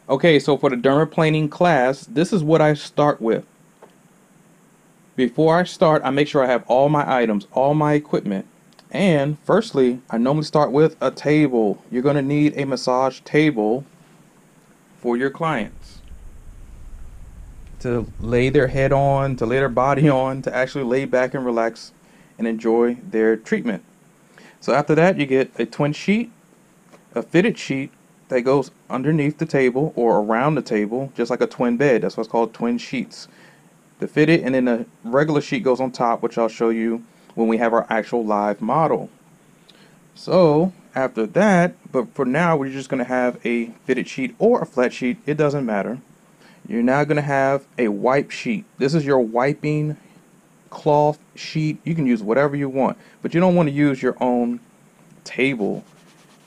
Okay, so for the dermaplaning class, this is what I start with. Before I start, I make sure I have all my items, all my equipment. And firstly, I normally start with a table. You're going to need a massage table for your clients to lay their head on, to lay their body on, to actually lay back and relax and enjoy their treatment. So after that, you get a twin sheet, a fitted sheet that goes underneath the table or around the table, just like a twin bed. That's what's called twin sheets. The fitted, and then the regular sheet goes on top, which I'll show you when we have our actual live model. So after that, but for now, we're just going to have a fitted sheet or a flat sheet. It doesn't matter. You're now going to have a wipe sheet. This is your wiping cloth sheet. You can use whatever you want, but you don't want to use your own table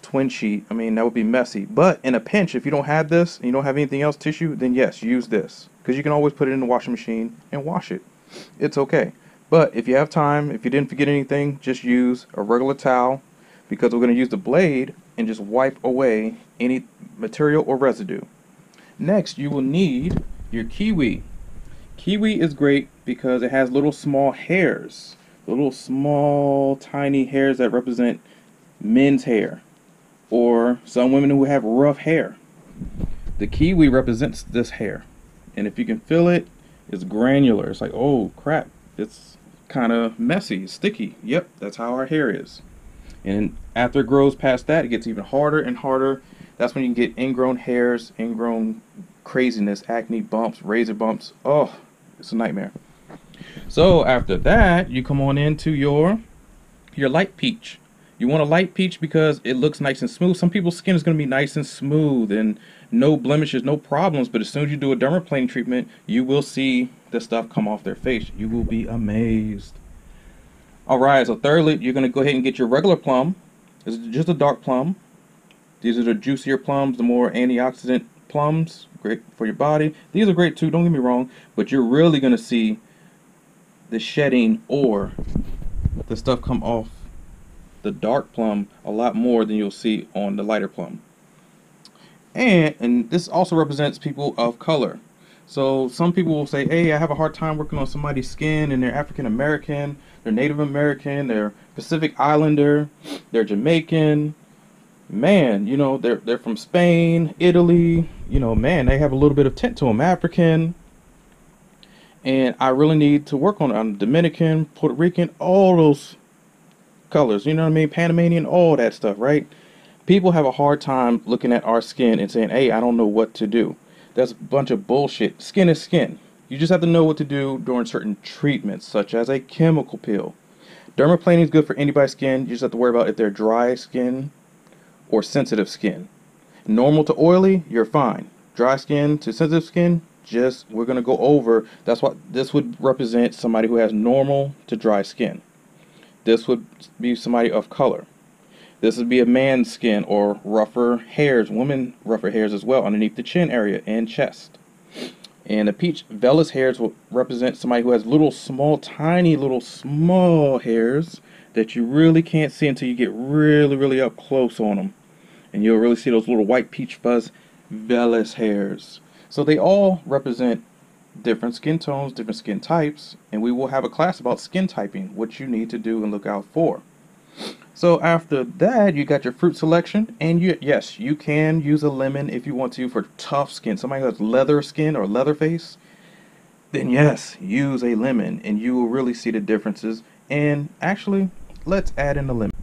twin sheet. I mean, that would be messy. But in a pinch, if you don't have this and you don't have anything else tissue, then yes, use this, because you can always put it in the washing machine and wash it. It's okay. But if you have time, if you didn't forget anything, just use a regular towel, because we're going to use the blade and just wipe away any material or residue. Next, you will need your kiwi. Kiwi is great because it has little small hairs, little small tiny hairs that represent men's hair, or some women who have rough hair. The kiwi represents this hair, and if you can feel it, it's granular. It's like, oh crap, it's kind of messy, sticky. Yep, that's how our hair is. And after it grows past that, it gets even harder and harder. That's when you can get ingrown hairs, ingrown craziness, acne bumps, razor bumps. Oh, it's a nightmare. So after that, you come on into your light peach. You want a light peach because it looks nice and smooth. Some people's skin is going to be nice and smooth and no blemishes, no problems. But as soon as you do a dermaplaning treatment, you will see the stuff come off their face. You will be amazed. Alright, so thirdly, you're going to go ahead and get your regular plum. This is just a dark plum. These are the juicier plums, the more antioxidant plums. Great for your body. These are great too, don't get me wrong. But you're really going to see the shedding or the stuff come off the dark plum a lot more than you'll see on the lighter plum. And this also represents people of color. So some people will say, hey, I have a hard time working on somebody's skin, and they're African American, they're Native American, they're Pacific Islander, they're Jamaican. Man, you know, they're from Spain, Italy, you know, man, they have a little bit of tint to them, African. And I really need to work on it. I'm Dominican, Puerto Rican, all those colors, you know what I mean, Panamanian, all that stuff, right? People have a hard time looking at our skin and saying, hey, I don't know what to do. That's a bunch of bullshit. Skin is skin. You just have to know what to do during certain treatments, such as a chemical peel. Dermaplaning is good for anybody's skin. You just have to worry about if they're dry skin or sensitive skin. Normal to oily, you're fine. Dry skin to sensitive skin, we're going to go over. That's what this would represent, somebody who has normal to dry skin. This would be somebody of color. This would be a man's skin, or rougher hairs, women rougher hairs as well, underneath the chin area and chest. And the peach vellus hairs will represent somebody who has little small, tiny little small hairs that you really can't see until you get really, really up close on them. And you'll really see those little white peach fuzz vellus hairs. So they all represent different skin tones, different skin types, and we will have a class about skin typing, what you need to do and look out for. So after that, you got your fruit selection, and yes, you can use a lemon if you want to for tough skin. Somebody who has leather skin or leather face, then yes, use a lemon, and you will really see the differences. And actually, let's add in the lemon.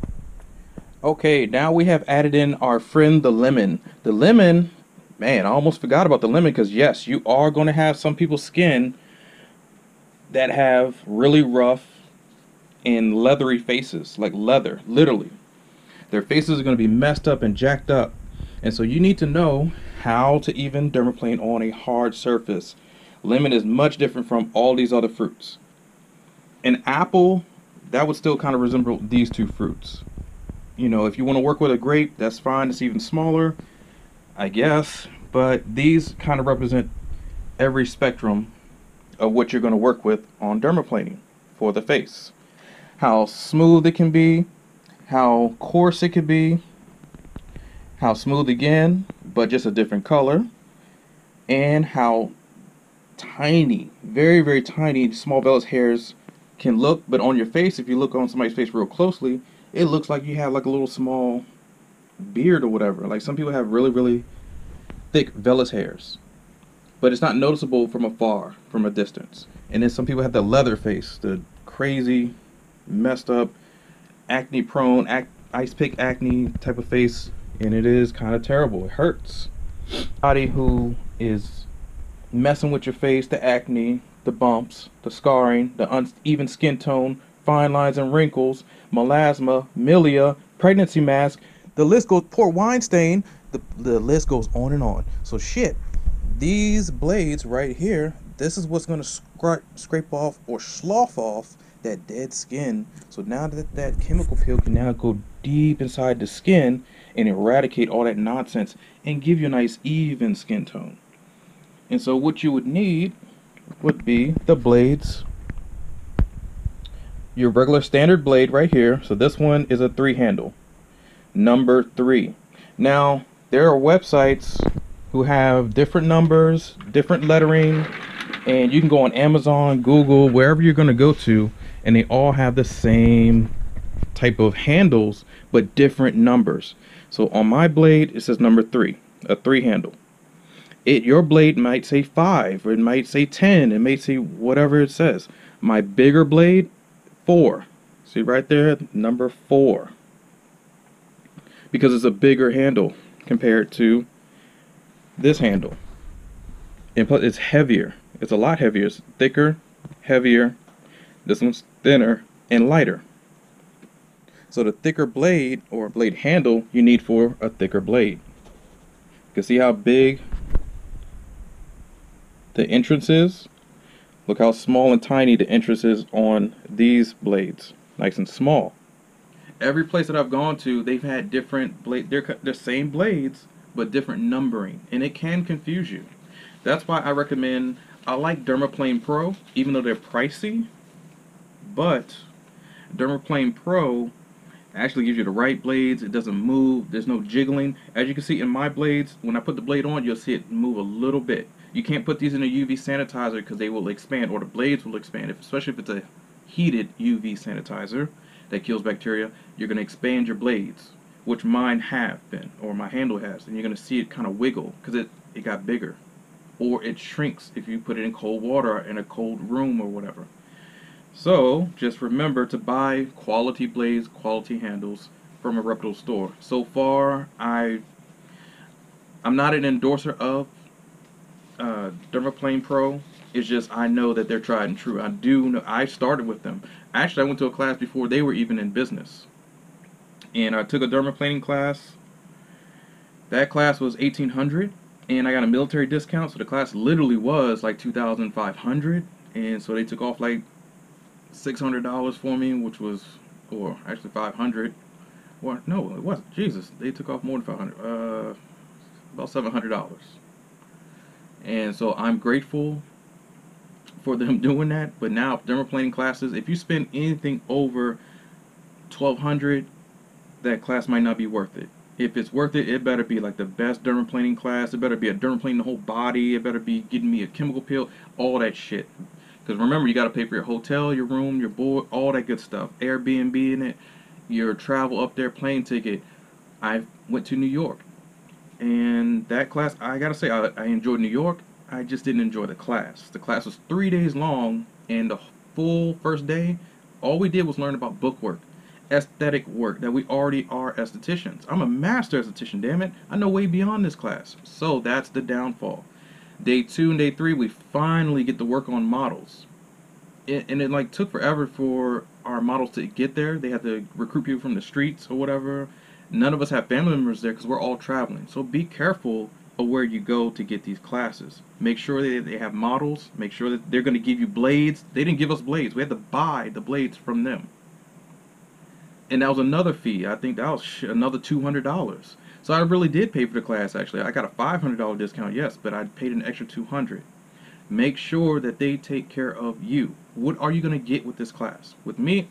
Okay, now we have added in our friend the lemon. The lemon, man, I almost forgot about the lemon, because yes, you are going to have some people's skin that have really rough and leathery faces, like leather, literally. Their faces are going to be messed up and jacked up. And so you need to know how to even dermaplane on a hard surface. Lemon is much different from all these other fruits. An apple, that would still kind of resemble these two fruits. You know, if you want to work with a grape, that's fine. It's even smaller, I guess. But these kind of represent every spectrum of what you're going to work with on dermaplaning for the face. How smooth it can be, how coarse it could be, how smooth again, but just a different color, and how tiny, very, very tiny small vellus hairs can look. But on your face, if you look on somebody's face real closely, it looks like you have like a little small beard or whatever. Like some people have really, really thick vellus hairs, but it's not noticeable from afar, from a distance. And then some people have the leather face, the crazy, messed up, acne prone, ice pick acne type of face, and it is kind of terrible. It hurts. Body who is messing with your face, the acne, the bumps, the scarring, the uneven skin tone, fine lines and wrinkles, melasma, milia, pregnancy mask, the list goes, poor wine stain, the list goes on and on. So shit, these blades right here, this is what's going to scrape off or slough off that dead skin. So now that chemical peel can now go deep inside the skin and eradicate all that nonsense and give you a nice even skin tone. And so what you would need would be the blades, your regular standard blade right here. So this one is a 3 handle, number 3. Now there are websites who have different numbers, different lettering, and you can go on Amazon, Google, wherever you're going to go to, and they all have the same type of handles but different numbers. So on my blade it says number 3, a 3 handle. Your blade might say 5, or it might say 10, it may say whatever it says. My bigger blade, 4. See right there, number 4. Because it's a bigger handle compared to this handle. And plus it's heavier. It's a lot heavier. It's thicker, heavier. This one's thinner and lighter. So the thicker blade or blade handle you need for a thicker blade. You can see how big the entrance is. Look how small and tiny the entrance is on these blades. Nice and small. Every place that I've gone to, they've had different blades. They're same blades, but different numbering, and it can confuse you. That's why I recommend, I like DermaPlaning Pro, even though they're pricey, but DermaPlaning Pro actually gives you the right blades. It doesn't move, there's no jiggling. As you can see in my blades, when I put the blade on, you'll see it move a little bit. You can't put these in a UV sanitizer because they will expand, or the blades will expand, especially if it's a heated UV sanitizer that kills bacteria. You're going to expand your blades, which mine have been, or my handle has, and you're going to see it kind of wiggle because it got bigger. Or it shrinks if you put it in cold water in a cold room or whatever. So just remember to buy quality blades, quality handles from a reputable store. So far, I'm not an endorser of DermaPlaning Pro. It's just I know that they're tried and true. I do know. I started with them. Actually, I went to a class before they were even in business, and I took a dermaplaning class. That class was $1,800, and I got a military discount, so the class literally was like $2,500, and so they took off like $600 for me, which was, or actually $500. Well, no, it wasn't. Jesus, they took off more than $500. About $700. And so I'm grateful for them doing that. But now dermaplaning classes, if you spend anything over $1,200, that class might not be worth it. If it's worth it, it better be like the best dermaplaning class. It better be a dermaplaning the whole body. It better be getting me a chemical peel, all that shit. Because remember, you got to pay for your hotel, your room, your board, all that good stuff. Airbnb in it, your travel up there, plane ticket. I went to New York, and that class, I gotta say, I enjoyed New York. I just didn't enjoy the class. The class was 3 days long, and the full first day, all we did was learn about bookwork, aesthetic work, that we already are estheticians. I'm a master esthetician, damn it. I know way beyond this class. So that's the downfall. Day 2 and day 3, we finally get to work on models. And it like took forever for our models to get there. They had to recruit people from the streets or whatever. None of us have family members there because we're all traveling. So be careful of where you go to get these classes. Make sure that they have models. Make sure that they're going to give you blades. They didn't give us blades. We had to buy the blades from them. And that was another fee. I think that was another $200. So I really did pay for the class, actually. I got a $500 discount, yes, but I paid an extra $200. Make sure that they take care of you. What are you going to get with this class? With me,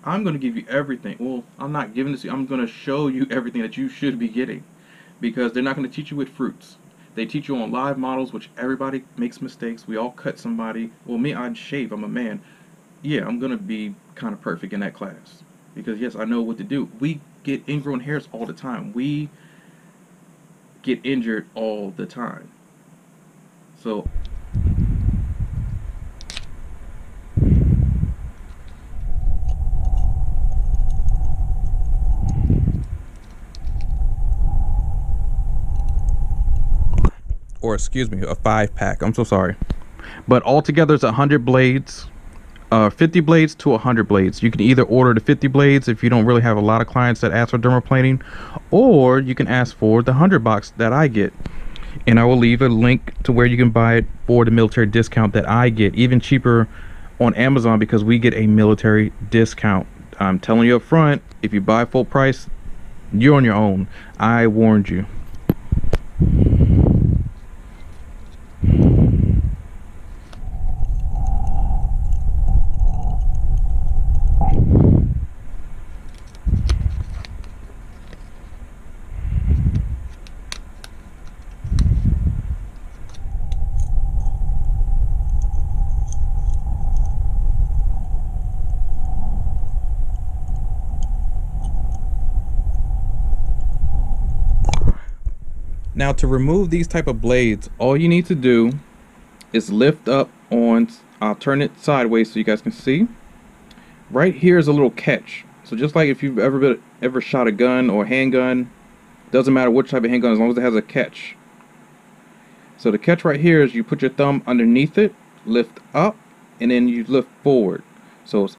I'm going to give you everything. Well, I'm not giving this to you. I'm going to show you everything that you should be getting. Because they're not going to teach you with fruits. They teach you on live models, which everybody makes mistakes. We all cut somebody. Well, me, I'd shave. I'm a man. Yeah, I'm gonna be kind of perfect in that class because yes, I know what to do. We get ingrown hairs all the time. We get injured all the time. So or excuse me, a 5-pack. I'm so sorry. But altogether it's 100 blades, 50 blades to 100 blades. You can either order the 50 blades if you don't really have a lot of clients that ask for dermaplaning, or you can ask for the 100 box that I get. And I will leave a link to where you can buy it for the military discount that I get, even cheaper on Amazon because we get a military discount. I'm telling you up front, if you buy full price, you're on your own. I warned you. Now to remove these type of blades, all you need to do is lift up on, I'll turn it sideways so you guys can see. Right here is a little catch. So just like if you've ever shot a gun or a handgun, doesn't matter which type of handgun as long as it has a catch. So the catch right here is you put your thumb underneath it, lift up, and then you lift forward. So it's